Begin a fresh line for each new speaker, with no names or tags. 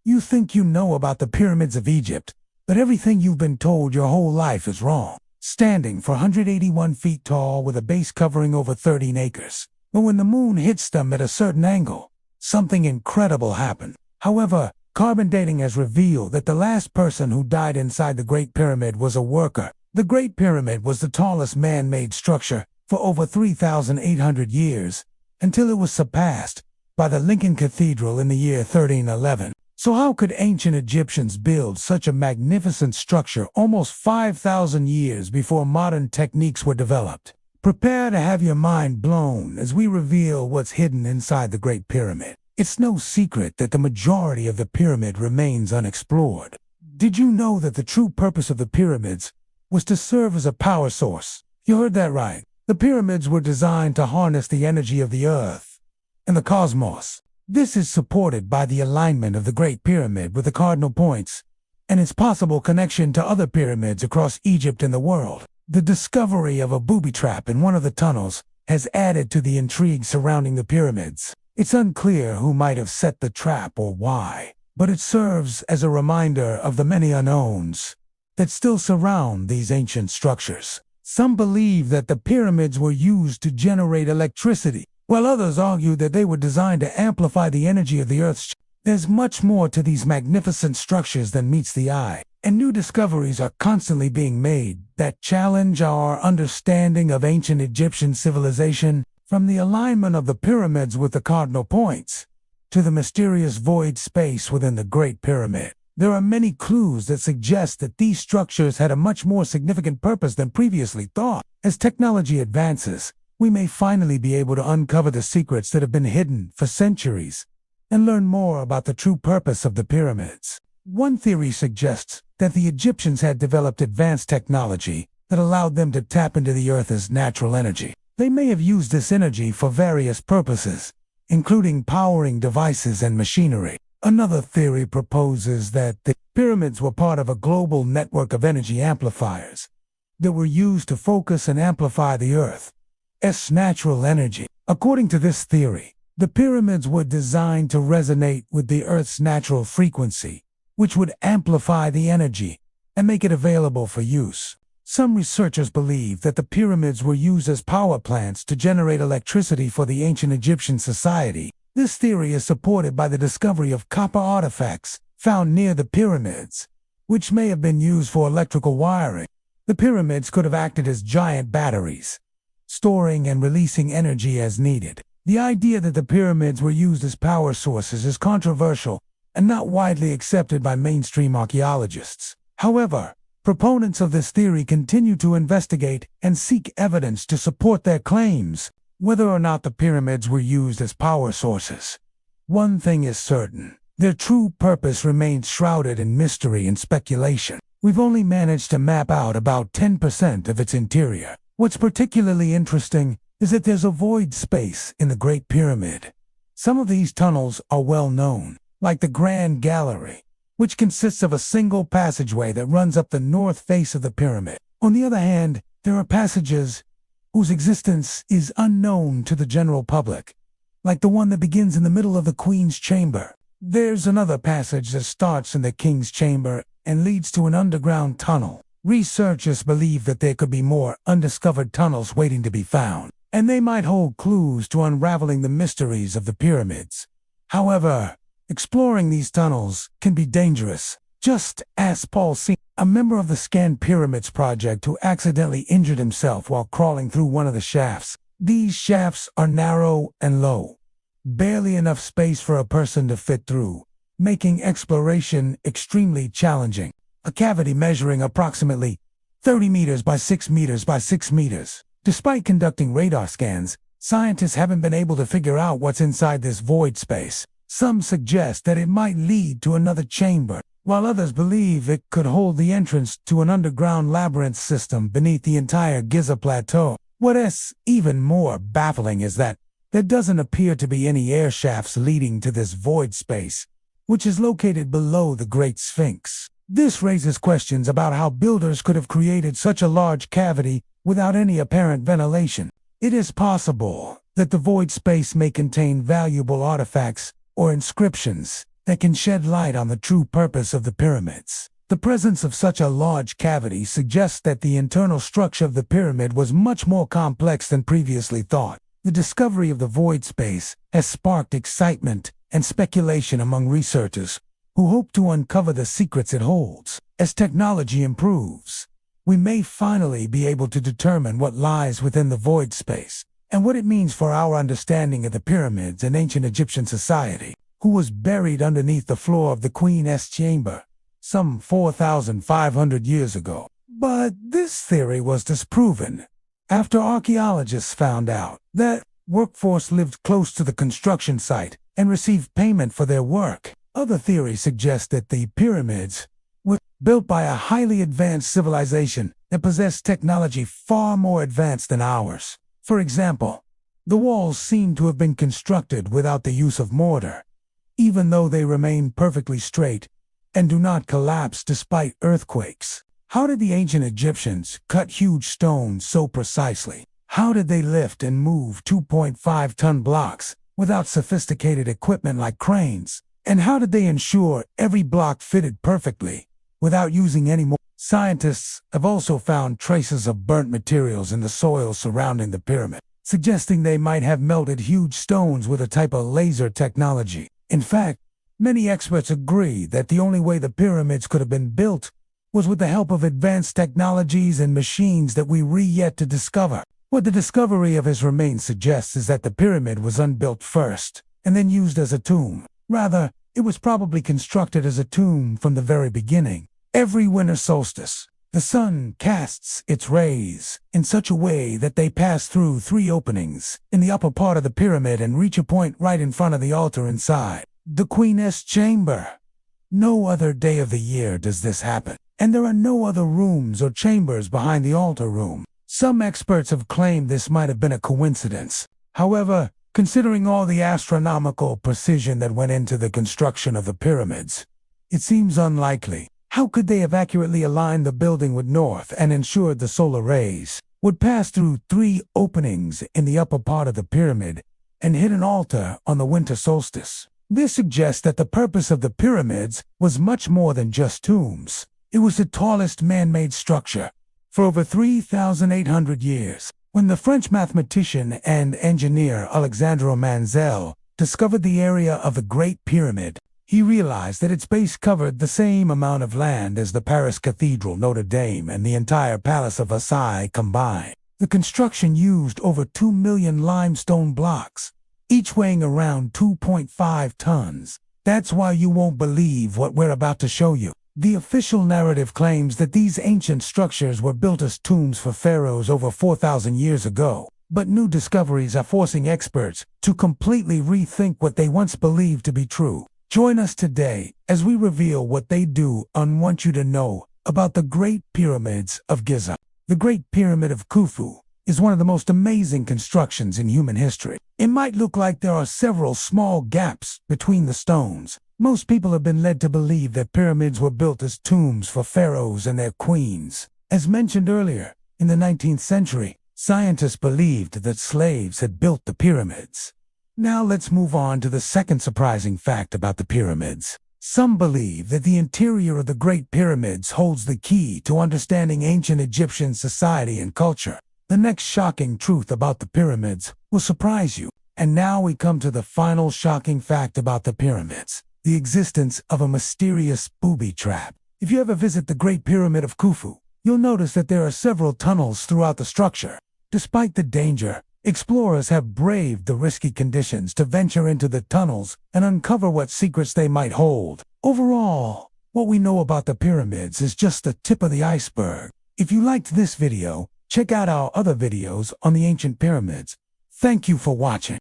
You think you know about the pyramids of Egypt, but everything you've been told your whole life is wrong. Standing for 181 feet tall with a base covering over 13 acres. But when the moon hits them at a certain angle, something incredible happened. However, carbon dating has revealed that the last person who died inside the Great Pyramid was a worker. The Great Pyramid was the tallest man-made structure for over 3,800 years, until it was surpassed by the Lincoln Cathedral in the year 1311. So how could ancient Egyptians build such a magnificent structure almost 5,000 years before modern techniques were developed? Prepare to have your mind blown as we reveal what's hidden inside the Great Pyramid. It's no secret that the majority of the pyramid remains unexplored. Did you know that the true purpose of the pyramids was to serve as a power source? You heard that right. The pyramids were designed to harness the energy of the earth and the cosmos. This is supported by the alignment of the Great Pyramid with the cardinal points and its possible connection to other pyramids across Egypt and the world. The discovery of a booby trap in one of the tunnels has added to the intrigue surrounding the pyramids. It's unclear who might have set the trap or why, but it serves as a reminder of the many unknowns that still surround these ancient structures. Some believe that the pyramids were used to generate electricity, while others argue that they were designed to amplify the energy of the Earth's. There's much more to these magnificent structures than meets the eye, and new discoveries are constantly being made that challenge our understanding of ancient Egyptian civilization, from the alignment of the pyramids with the cardinal points to the mysterious void space within the Great Pyramid. There are many clues that suggest that these structures had a much more significant purpose than previously thought. As technology advances, we may finally be able to uncover the secrets that have been hidden for centuries and learn more about the true purpose of the pyramids. One theory suggests that the Egyptians had developed advanced technology that allowed them to tap into the Earth's natural energy. They may have used this energy for various purposes, including powering devices and machinery. Another theory proposes that the pyramids were part of a global network of energy amplifiers that were used to focus and amplify the Earth's natural energy. According to this theory, the pyramids were designed to resonate with the Earth's natural frequency, which would amplify the energy and make it available for use. Some researchers believe that the pyramids were used as power plants to generate electricity for the ancient Egyptian society. This theory is supported by the discovery of copper artifacts found near the pyramids, which may have been used for electrical wiring. The pyramids could have acted as giant batteries, storing and releasing energy as needed. The idea that the pyramids were used as power sources is controversial and not widely accepted by mainstream archaeologists. However, proponents of this theory continue to investigate and seek evidence to support their claims, whether or not the pyramids were used as power sources. One thing is certain: their true purpose remains shrouded in mystery and speculation. We've only managed to map out about 10% of its interior. What's particularly interesting is that there's a void space in the Great Pyramid. Some of these tunnels are well known, like the Grand Gallery, which consists of a single passageway that runs up the north face of the pyramid. On the other hand, there are passages whose existence is unknown to the general public, like the one that begins in the middle of the Queen's Chamber. There's another passage that starts in the King's Chamber and leads to an underground tunnel. Researchers believe that there could be more undiscovered tunnels waiting to be found, and they might hold clues to unraveling the mysteries of the pyramids. However, exploring these tunnels can be dangerous. Just ask Paul C., a member of the Scanned Pyramids Project who accidentally injured himself while crawling through one of the shafts. These shafts are narrow and low, barely enough space for a person to fit through, making exploration extremely challenging. A cavity measuring approximately 30 meters by 6 meters by 6 meters. Despite conducting radar scans, scientists haven't been able to figure out what's inside this void space. Some suggest that it might lead to another chamber, while others believe it could hold the entrance to an underground labyrinth system beneath the entire Giza Plateau. What's even more baffling is that there doesn't appear to be any air shafts leading to this void space, which is located below the Great Sphinx. This raises questions about how builders could have created such a large cavity without any apparent ventilation. It is possible that the void space may contain valuable artifacts or inscriptions that can shed light on the true purpose of the pyramids. The presence of such a large cavity suggests that the internal structure of the pyramid was much more complex than previously thought. The discovery of the void space has sparked excitement and speculation among researchers who hope to uncover the secrets it holds. As technology improves, we may finally be able to determine what lies within the void space and what it means for our understanding of the pyramids and ancient Egyptian society, who was buried underneath the floor of the Queen's chamber some 4,500 years ago. But this theory was disproven after archaeologists found out that workforce lived close to the construction site and received payment for their work. Other theories suggest that the pyramids were built by a highly advanced civilization that possessed technology far more advanced than ours. For example, the walls seem to have been constructed without the use of mortar, even though they remain perfectly straight and do not collapse despite earthquakes. How did the ancient Egyptians cut huge stones so precisely? How did they lift and move 2.5-ton blocks without sophisticated equipment like cranes? And how did they ensure every block fitted perfectly without using any more? Scientists have also found traces of burnt materials in the soil surrounding the pyramid, suggesting they might have melted huge stones with a type of laser technology. In fact, many experts agree that the only way the pyramids could have been built was with the help of advanced technologies and machines that we're yet to discover. What the discovery of his remains suggests is that the pyramid was unbuilt first and then used as a tomb. Rather, it was probably constructed as a tomb from the very beginning. Every winter solstice, the sun casts its rays in such a way that they pass through 3 openings in the upper part of the pyramid and reach a point right in front of the altar inside the Queen's chamber. No other day of the year does this happen, and there are no other rooms or chambers behind the altar room. Some experts have claimed this might have been a coincidence. However, considering all the astronomical precision that went into the construction of the pyramids, it seems unlikely. How could they have accurately aligned the building with north and ensured the solar rays would pass through 3 openings in the upper part of the pyramid and hit an altar on the winter solstice? This suggests that the purpose of the pyramids was much more than just tombs. It was the tallest man-made structure for over 3,800 years. When the French mathematician and engineer Alexandre Manzel discovered the area of the Great Pyramid, he realized that its base covered the same amount of land as the Paris Cathedral, Notre Dame, and the entire Palace of Versailles combined. The construction used over 2 million limestone blocks, each weighing around 2.5 tons. That's why you won't believe what we're about to show you. The official narrative claims that these ancient structures were built as tombs for pharaohs over 4,000 years ago. But new discoveries are forcing experts to completely rethink what they once believed to be true. Join us today as we reveal what they do and want you to know about the Great Pyramids of Giza. The Great Pyramid of Khufu is one of the most amazing constructions in human history. It might look like there are several small gaps between the stones. Most people have been led to believe that pyramids were built as tombs for pharaohs and their queens. As mentioned earlier, in the 19th century, scientists believed that slaves had built the pyramids. Now let's move on to the second surprising fact about the pyramids. Some believe that the interior of the Great Pyramids holds the key to understanding ancient Egyptian society and culture. The next shocking truth about the pyramids will surprise you. And now we come to the final shocking fact about the pyramids: the existence of a mysterious booby trap. If you ever visit the Great Pyramid of Khufu, you'll notice that there are several tunnels throughout the structure. Despite the danger, explorers have braved the risky conditions to venture into the tunnels and uncover what secrets they might hold. Overall, what we know about the pyramids is just the tip of the iceberg. If you liked this video, check out our other videos on the ancient pyramids. Thank you for watching.